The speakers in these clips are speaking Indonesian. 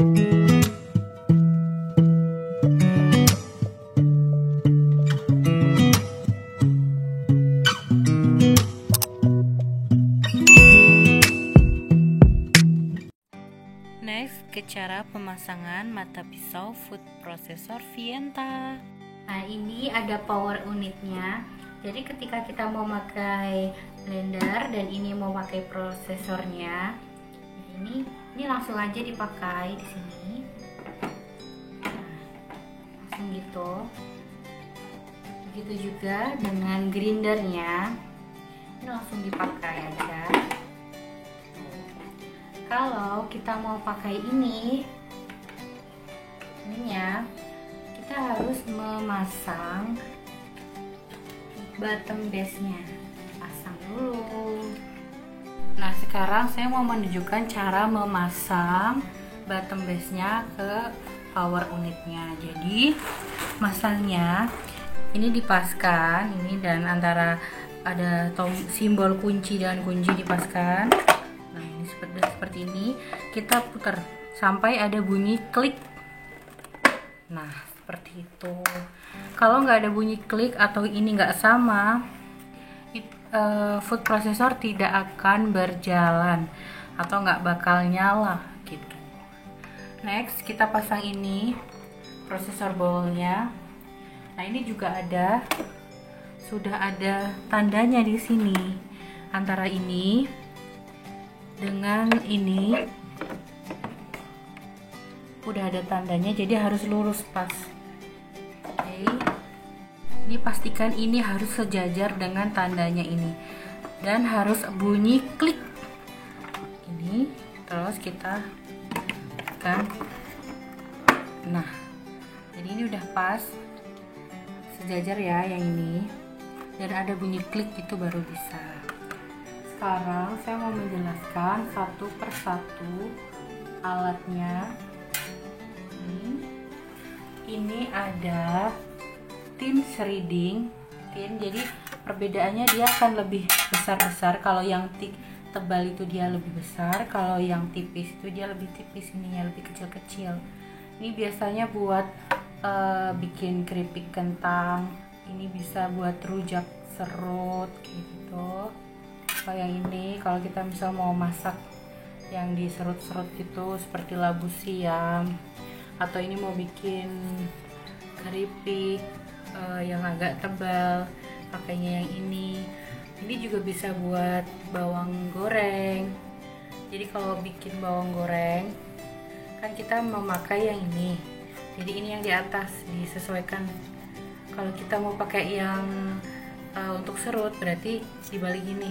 Next, ke cara pemasangan mata pisau food processor Vienta. Nah, ini ada power unitnya. Jadi ketika kita mau pakai blender dan ini mau pakai prosesornya, ini langsung aja dipakai di sini. Langsung gitu. Begitu juga dengan grindernya. Ini langsung dipakai aja. Kalau kita mau pakai ininya, kita harus memasang bottom base-nya. Pasang dulu. Nah, sekarang saya mau menunjukkan cara memasang bottom base-nya ke power unitnya. Jadi, masangnya ini dipaskan, ini dan antara ada simbol kunci dan kunci dipaskan. Nah, ini seperti ini. Kita putar sampai ada bunyi klik. Nah, seperti itu. Kalau nggak ada bunyi klik atau ini nggak sama, food processor tidak akan berjalan atau nggak bakal nyala gitu. Next, kita pasang ini prosesor bowl-nya. Nah, ini juga sudah ada tandanya di sini. Antara ini dengan ini udah ada tandanya, jadi harus lurus pas. Oke. Ini pastikan ini harus sejajar dengan tandanya ini dan harus bunyi klik. Ini terus kita tekan. Nah, jadi ini udah pas sejajar ya yang ini, dan ada bunyi klik itu baru bisa. Sekarang saya mau menjelaskan satu persatu alatnya. Ini ada tin shredding tin, jadi perbedaannya dia akan lebih besar-besar. Kalau yang tebal itu dia lebih besar, kalau yang tipis itu dia lebih tipis, ininya lebih kecil-kecil. Ini biasanya buat bikin keripik kentang, ini bisa buat rujak serut gitu. Kalau yang ini kalau kita misal mau masak yang diserut-serut gitu seperti labu siam, atau ini mau bikin keripik yang agak tebal, pakainya yang ini juga bisa buat bawang goreng. Jadi kalau bikin bawang goreng kan kita memakai yang ini, jadi ini yang di atas disesuaikan. Kalau kita mau pakai yang untuk serut berarti dibalik gini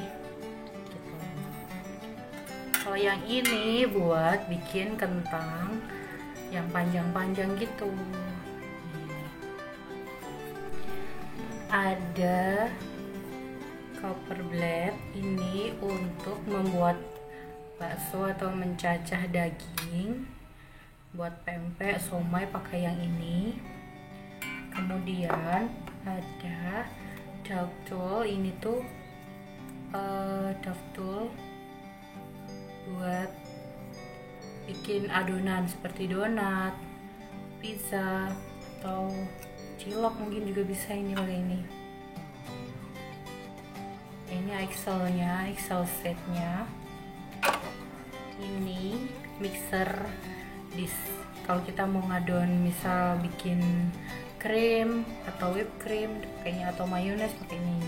gitu. Kalau yang ini buat bikin kentang yang panjang-panjang gitu. Ada copper blade, ini untuk membuat bakso atau mencacah daging, buat pempek, somai pakai yang ini. Kemudian ada dove tool, ini tuh dove tool buat bikin adonan seperti donat, pizza, atau cilok mungkin juga bisa ini pakai ini. Ini Excel-nya, Excel setnya. Ini mixer disk. Kalau kita mau ngadon misal bikin krim atau whipped cream kayaknya, atau mayones seperti ini.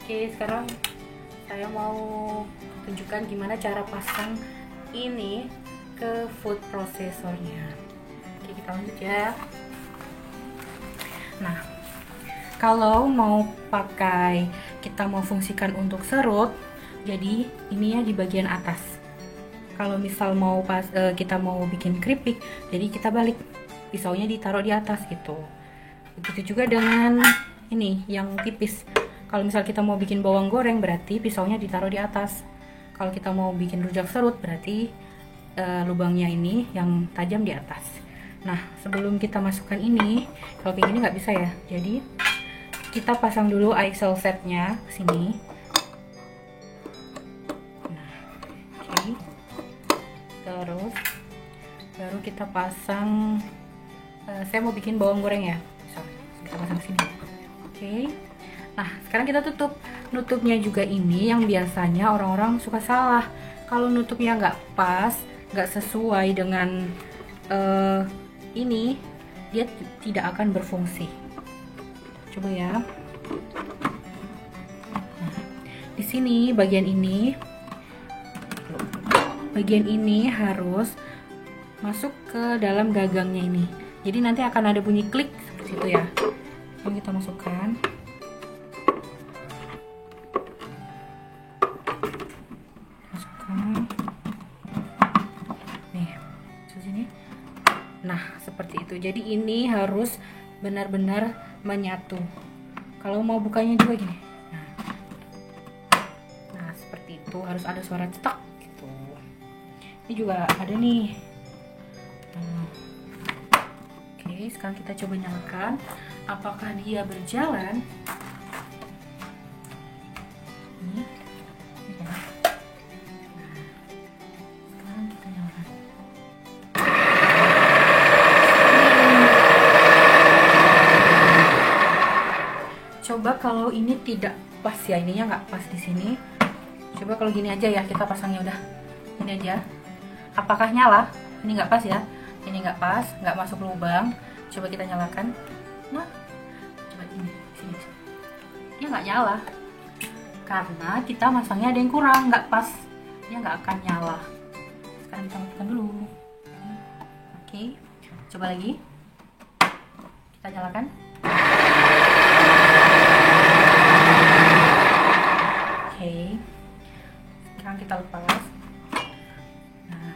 Oke, sekarang saya mau tunjukkan gimana cara pasang ini ke food processornya. Oke, kita lanjut ya. Nah, kalau mau pakai, kita mau fungsikan untuk serut, jadi ini ya di bagian atas. Kalau misal mau kita mau bikin keripik, jadi kita balik, pisaunya ditaruh di atas gitu. Begitu juga dengan ini yang tipis. Kalau misal kita mau bikin bawang goreng, berarti pisaunya ditaruh di atas. Kalau kita mau bikin rujak serut, berarti lubangnya ini yang tajam di atas. Nah, sebelum kita masukkan ini, kalau kayak gini nggak bisa ya. Jadi kita pasang dulu Excel setnya ke sini. Nah, oke. Terus baru kita pasang. Saya mau bikin bawang goreng ya, kita pasang sini. Oke. Nah, sekarang kita tutup. Nutupnya juga ini yang biasanya orang-orang suka salah. Kalau nutupnya nggak pas, nggak sesuai dengan ini, dia tidak akan berfungsi. Coba ya. Nah, di sini bagian ini harus masuk ke dalam gagangnya ini. Jadi nanti akan ada bunyi klik seperti itu ya. Lalu kita masukkan. Nih, sini. Nah, seperti itu. Jadi ini harus benar-benar menyatu. Kalau mau bukanya juga gini. Nah, seperti itu. Harus ada suara cetak gitu. Ini juga ada nih. Oke, sekarang kita coba nyalakan. Apakah dia berjalan? Ini ya. Nah, sekarang kita nyalakan. Coba kalau ini tidak pas ya, ininya nggak pas di sini. Coba kalau gini aja ya, kita pasangnya udah ini aja. Apakah nyala? Ini nggak pas ya. Ini nggak pas, nggak masuk lubang. Coba kita nyalakan. Nah, coba ini sini. Dia nggak nyala karena kita masangnya ada yang kurang, nggak pas. Dia nggak akan nyala. Sekarang kita matikan dulu. Oke, coba lagi. Kita nyalakan. Oke, sekarang kita lepas. Nah,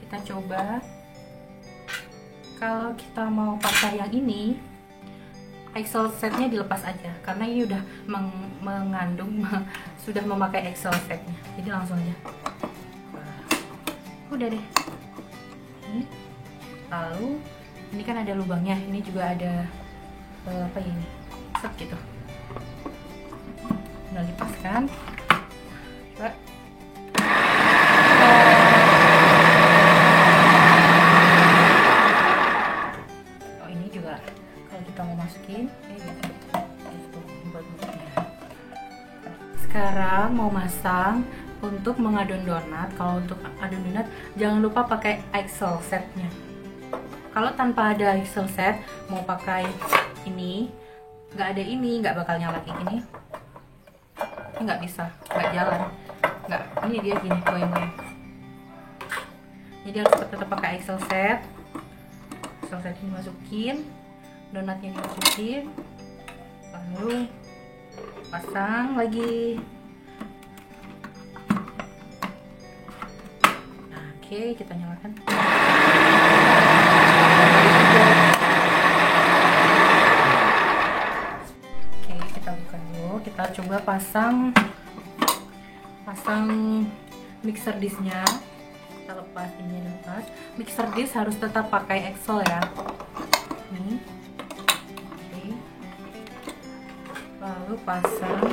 kita coba. Kalau kita mau pakai yang ini, Excel setnya dilepas aja karena ini udah mengandung sudah memakai Excel setnya, jadi langsung aja. Udah deh. Lalu ini kan ada lubangnya, ini juga ada apa ya ini, set gitu. Tinggal dipaskan. Coba. Sekarang mau masang untuk mengadon donat. Kalau untuk adon donat jangan lupa pakai Excel setnya. Kalau tanpa ada Excel set, mau pakai ini, nggak ada ini, nggak bakal nyala kayak gini. Ini nggak bisa, nggak jalan, nggak. Ini dia gini goyang-goyang. Jadi harus tetap pakai Excel set. Excel set ini masukin, donatnya dimasukin, lalu pasang lagi. Nah, oke, kita nyalakan. Oke, kita buka dulu. Kita coba pasang mixer disknya. Kita lepas, ini lepas. Mixer disk harus tetap pakai Excel ya. Nih. Lalu pasang.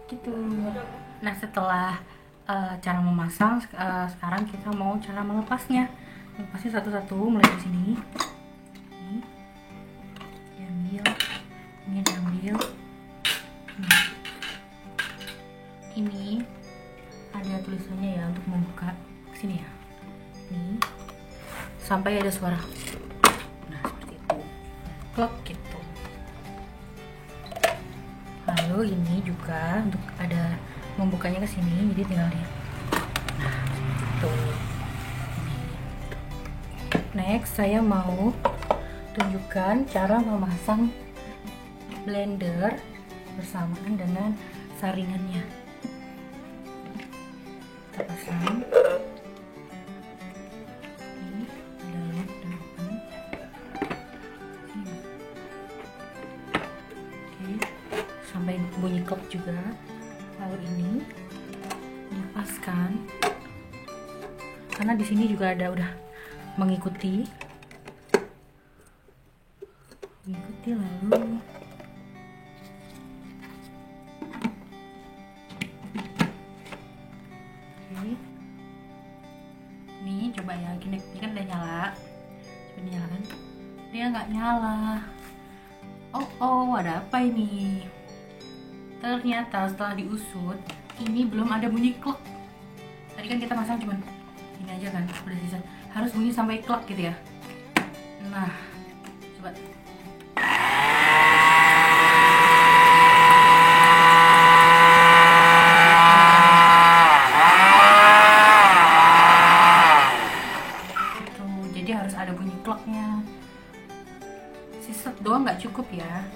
Gitu. Nah, setelah cara memasang, sekarang kita mau cara melepasnya. Lepasnya satu-satu, mulai dari sini. Ini diambil. Ini ada tulisannya ya untuk membuka sini ya. Ini sampai ada suara. Nah, seperti itu. Klok gitu. Lalu ini juga untuk ada membukanya ke sini, jadi tinggal lihat. Nah, itu. Next, saya mau tunjukkan cara memasang blender bersamaan dengan saringannya. Kita pasang. Ini ada led dan open. Oke, sampai bunyi klop juga. Lalu ini dipaskan. karena di sini juga ada udah mengikuti lalu ini coba ya, gini kan udah nyala, coba dinyalakan, dia nggak nyala. Oh ada apa ini? Ternyata setelah diusut ini belum ada bunyi klek. Tadi kan kita masang cuman ini aja kan, udah sisa, harus bunyi sampai klek gitu ya. Nah coba ada bunyi kleknya. Set doang nggak cukup ya.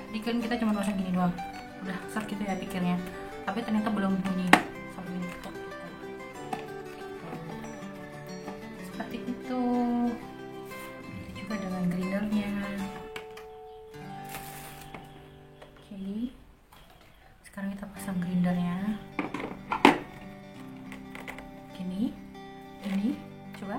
Jadi kan kita cuma masang gini doang, udah set gitu ya pikirnya, tapi ternyata belum bunyi sampai bunyi klek gitu. Seperti itu. Itu juga dengan grindernya. Oke, sekarang kita pasang grindernya. Ini coba.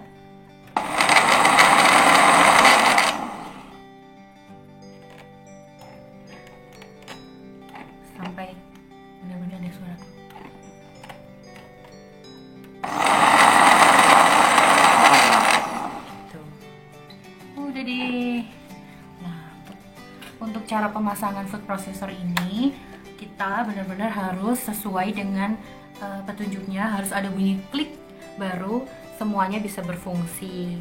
Sampai benar-benar ada suara. Tuh. Udah deh. Nah, untuk cara pemasangan food processor ini kita benar-benar harus sesuai dengan petunjuknya, harus ada bunyi klik baru semuanya bisa berfungsi.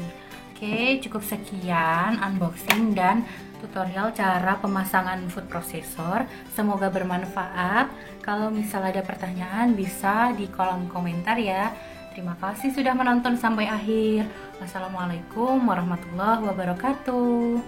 Oke, cukup sekian unboxing dan tutorial cara pemasangan food processor. Semoga bermanfaat. Kalau misal ada pertanyaan bisa di kolom komentar ya. Terima kasih sudah menonton sampai akhir. Wassalamualaikum warahmatullahi wabarakatuh.